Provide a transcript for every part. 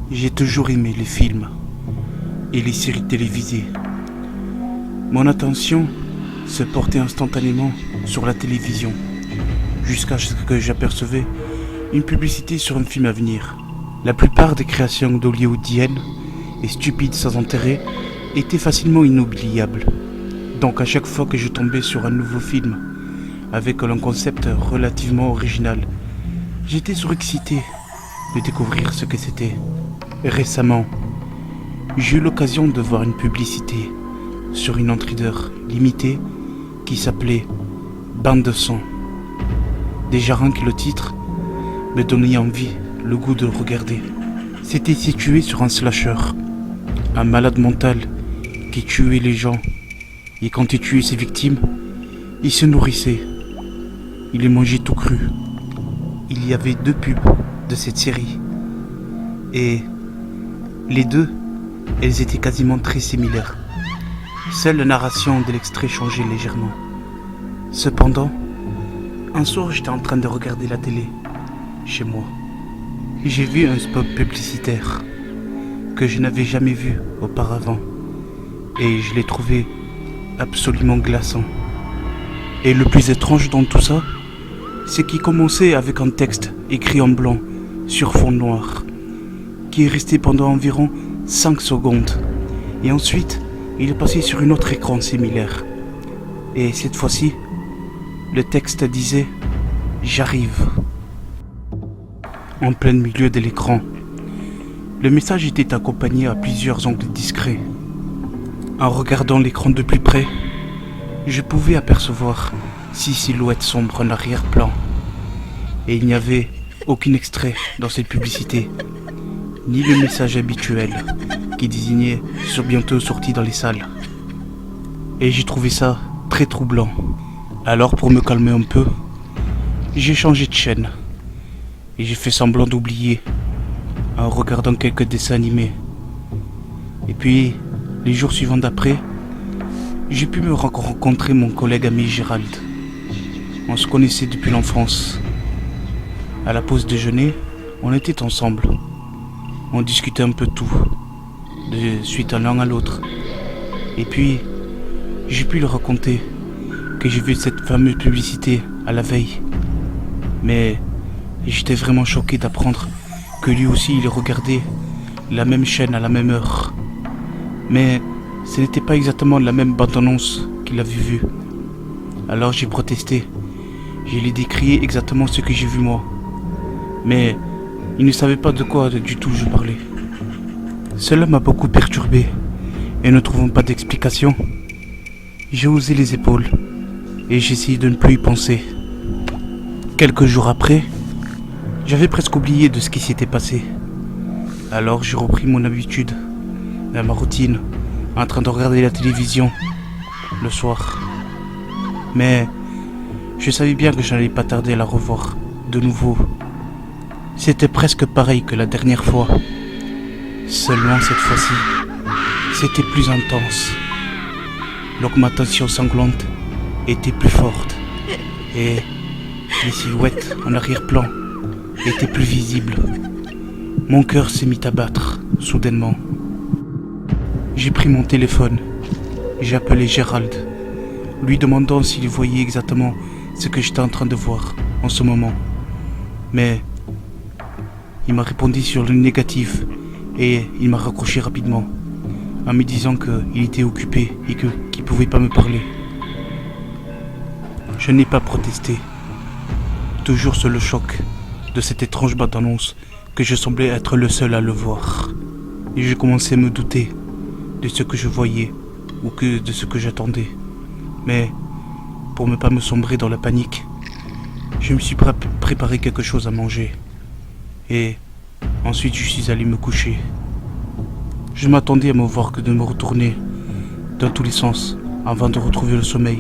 J'ai toujours aimé les films et les séries télévisées. Mon attention se portait instantanément sur la télévision, jusqu'à ce que j'apercevais une publicité sur un film à venir. La plupart des créations hollywoodiennes et stupides sans intérêt étaient facilement inoubliables. Donc à chaque fois que je tombais sur un nouveau film avec un concept relativement original, j'étais surexcité de découvrir ce que c'était. Récemment, j'ai eu l'occasion de voir une publicité sur une entrée limitée qui s'appelait Bande de sang. Déjà rien que le titre me donnait envie, le goût de le regarder. C'était situé sur un slasher, un malade mental qui tuait les gens, et quand il tuait ses victimes, il se nourrissait. Il les mangeait tout cru. Il y avait 2 pubs de cette série, et les deux, elles étaient quasiment très similaires. Seule la narration de l'extrait changeait légèrement. Cependant, un soir j'étais en train de regarder la télé, chez moi. J'ai vu un spot publicitaire que je n'avais jamais vu auparavant, et je l'ai trouvé absolument glaçant. Et le plus étrange dans tout ça, c'est qu'il commençait avec un texte écrit en blanc sur fond noir, qui est resté pendant environ 5 secondes. Et ensuite, il est passé sur un autre écran similaire. Et cette fois-ci, le texte disait « J'arrive » en plein milieu de l'écran. Le message était accompagné à plusieurs angles discrets. En regardant l'écran de plus près, je pouvais apercevoir 6 silhouettes sombres en arrière-plan. Et il n'y avait aucun extrait dans cette publicité, ni le message habituel qui désignait sur bientôt sorti dans les salles. Et j'ai trouvé ça très troublant. Alors pour me calmer un peu, j'ai changé de chaîne et j'ai fait semblant d'oublier en regardant quelques dessins animés. Et puis, les jours suivants d'après, j'ai pu me rencontrer mon collègue ami Gérald. On se connaissait depuis l'enfance. À la pause déjeuner, on était ensemble. On discutait un peu de tout, de suite à l'un à l'autre. Et puis, j'ai pu lui raconter que j'ai vu cette fameuse publicité à la veille. Mais j'étais vraiment choqué d'apprendre que lui aussi il regardait la même chaîne à la même heure. Mais ce n'était pas exactement la même bande-annonce qu'il avait vue. Alors j'ai protesté. Je lui ai décrié exactement ce que j'ai vu moi. Mais il ne savait pas de quoi du tout je parlais. Cela m'a beaucoup perturbé, et ne trouvant pas d'explication, j'ai haussé les épaules et j'ai essayé de ne plus y penser. Quelques jours après, j'avais presque oublié de ce qui s'était passé. Alors j'ai repris mon habitude, ma routine, en train de regarder la télévision le soir. Mais je savais bien que je n'allais pas tarder à la revoir de nouveau. C'était presque pareil que la dernière fois. Seulement cette fois-ci, c'était plus intense. L'augmentation sanglante était plus forte et les silhouettes en arrière-plan étaient plus visibles. Mon cœur s'est mis à battre soudainement. J'ai pris mon téléphone et j'ai appelé Gérald, lui demandant s'il voyait exactement ce que j'étais en train de voir en ce moment. Mais il m'a répondu sur le négatif et il m'a raccroché rapidement en me disant qu'il était occupé et qu'il ne pouvait pas me parler. Je n'ai pas protesté, toujours sous le choc de cette étrange bande-annonce que je semblais être le seul à le voir. Et je commençais à me douter de ce que je voyais ou que de ce que j'attendais. Mais pour ne pas me sombrer dans la panique, je me suis préparé quelque chose à manger. Et ensuite je suis allé me coucher. Je m'attendais à me voir que de me retourner dans tous les sens avant de retrouver le sommeil.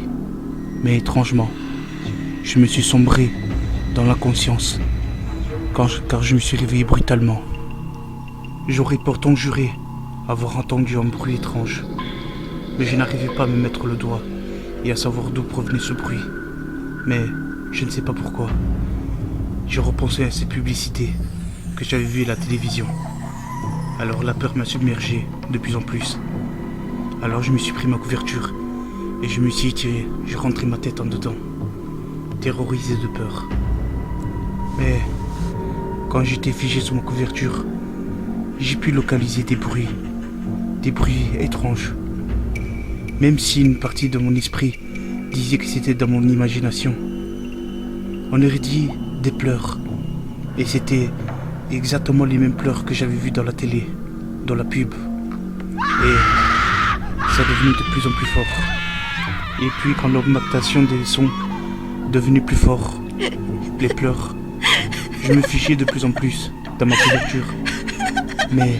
Mais étrangement, je me suis sombré dans l'inconscience car je me suis réveillé brutalement. J'aurais pourtant juré avoir entendu un bruit étrange, mais je n'arrivais pas à me mettre le doigt et à savoir d'où provenait ce bruit. Mais je ne sais pas pourquoi. J'ai repensé à cette publicité que j'avais vue à la télévision. Alors la peur m'a submergé de plus en plus. Alors je me suis pris ma couverture et je me suis étiré. J'ai rentré ma tête en dedans, terrorisé de peur. Mais quand j'étais figé sous ma couverture, j'ai pu localiser des bruits étranges. Même si une partie de mon esprit disait que c'était dans mon imagination. On aurait dit des pleurs. Et c'était exactement les mêmes pleurs que j'avais vus dans la télé, dans la pub. Et ça devenait de plus en plus fort. Et puis quand l'augmentation des sons devenait plus fort, les pleurs, je me fichais de plus en plus dans ma couverture. Mais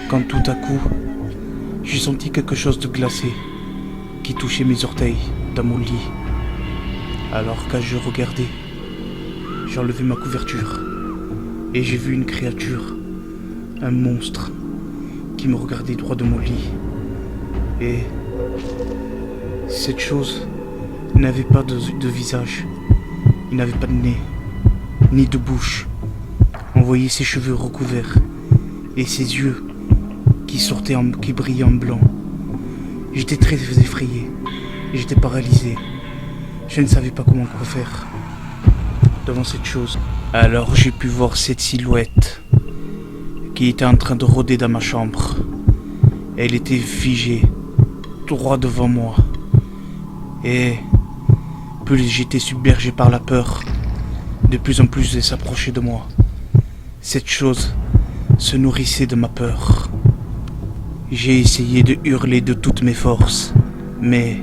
quand tout à coup, j'ai senti quelque chose de glacé qui touchait mes orteils dans mon lit. Alors quand je regardais, j'ai enlevé ma couverture et j'ai vu une créature, un monstre, qui me regardait droit de mon lit. Et cette chose n'avait pas de visage, il n'avait pas de nez, ni de bouche. On voyait ses cheveux recouverts et ses yeux qui brillaient en blanc. J'étais très effrayé et j'étais paralysé. Je ne savais pas comment quoi faire devant cette chose. Alors j'ai pu voir cette silhouette qui était en train de rôder dans ma chambre. Elle était figée, droit devant moi. Et plus j'étais submergé par la peur, de plus en plus elle s'approchait de moi. Cette chose se nourrissait de ma peur. J'ai essayé de hurler de toutes mes forces, mais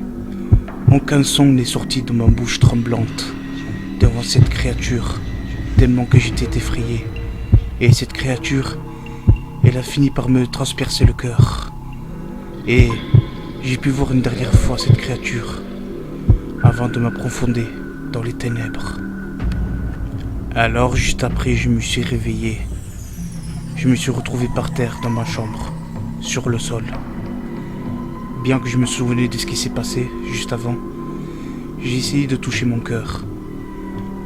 aucun son n'est sorti de ma bouche tremblante devant cette créature, tellement que j'étais effrayé. Et cette créature, elle a fini par me transpercer le cœur. Et j'ai pu voir une dernière fois cette créature, avant de m'approfondir dans les ténèbres. Alors juste après, je me suis réveillé. Je me suis retrouvé par terre dans ma chambre, sur le sol. Bien que je me souvenais de ce qui s'est passé juste avant, j'ai essayé de toucher mon cœur,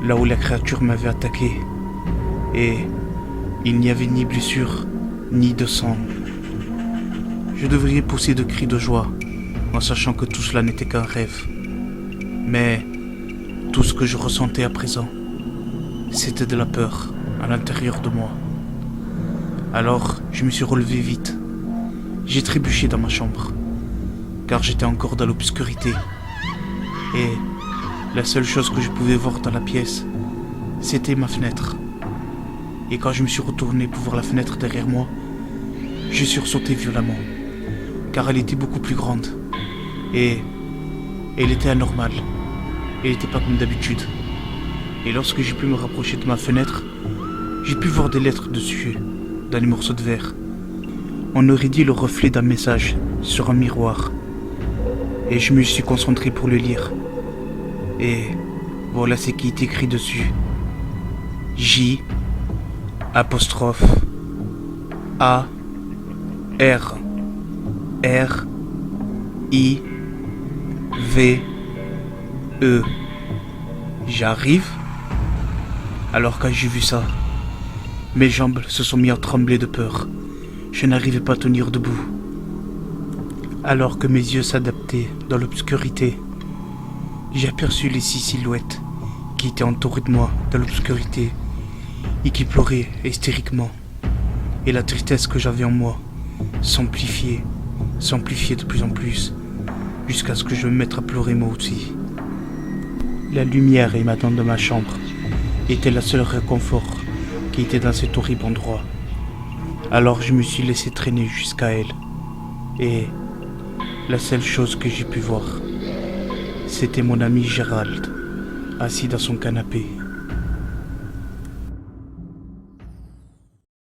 là où la créature m'avait attaqué, et il n'y avait ni blessure, ni de sang. Je devrais pousser de cris de joie, en sachant que tout cela n'était qu'un rêve. Mais tout ce que je ressentais à présent, c'était de la peur à l'intérieur de moi. Alors je me suis relevé vite. J'ai trébuché dans ma chambre, car j'étais encore dans l'obscurité. Et la seule chose que je pouvais voir dans la pièce, c'était ma fenêtre. Et quand je me suis retourné pour voir la fenêtre derrière moi, j'ai sursauté violemment, car elle était beaucoup plus grande. Et elle était anormale. Elle n'était pas comme d'habitude. Et lorsque j'ai pu me rapprocher de ma fenêtre, j'ai pu voir des lettres dessus, dans les morceaux de verre. On aurait dit le reflet d'un message sur un miroir. Et je me suis concentré pour le lire. Et voilà ce qui est écrit dessus. J apostrophe A R R I V E. J'arrive. Alors quand j'ai vu ça, mes jambes se sont mis à trembler de peur. Je n'arrivais pas à tenir debout. Alors que mes yeux s'adaptaient dans l'obscurité, j'ai aperçu les 6 silhouettes qui étaient entourées de moi dans l'obscurité et qui pleuraient hystériquement. Et la tristesse que j'avais en moi s'amplifiait de plus en plus, jusqu'à ce que je me mette à pleurer moi aussi. La lumière émanant de ma chambre était le seul réconfort qui était dans cet horrible endroit. Alors je me suis laissé traîner jusqu'à elle. Et la seule chose que j'ai pu voir, c'était mon ami Gérald, assis dans son canapé.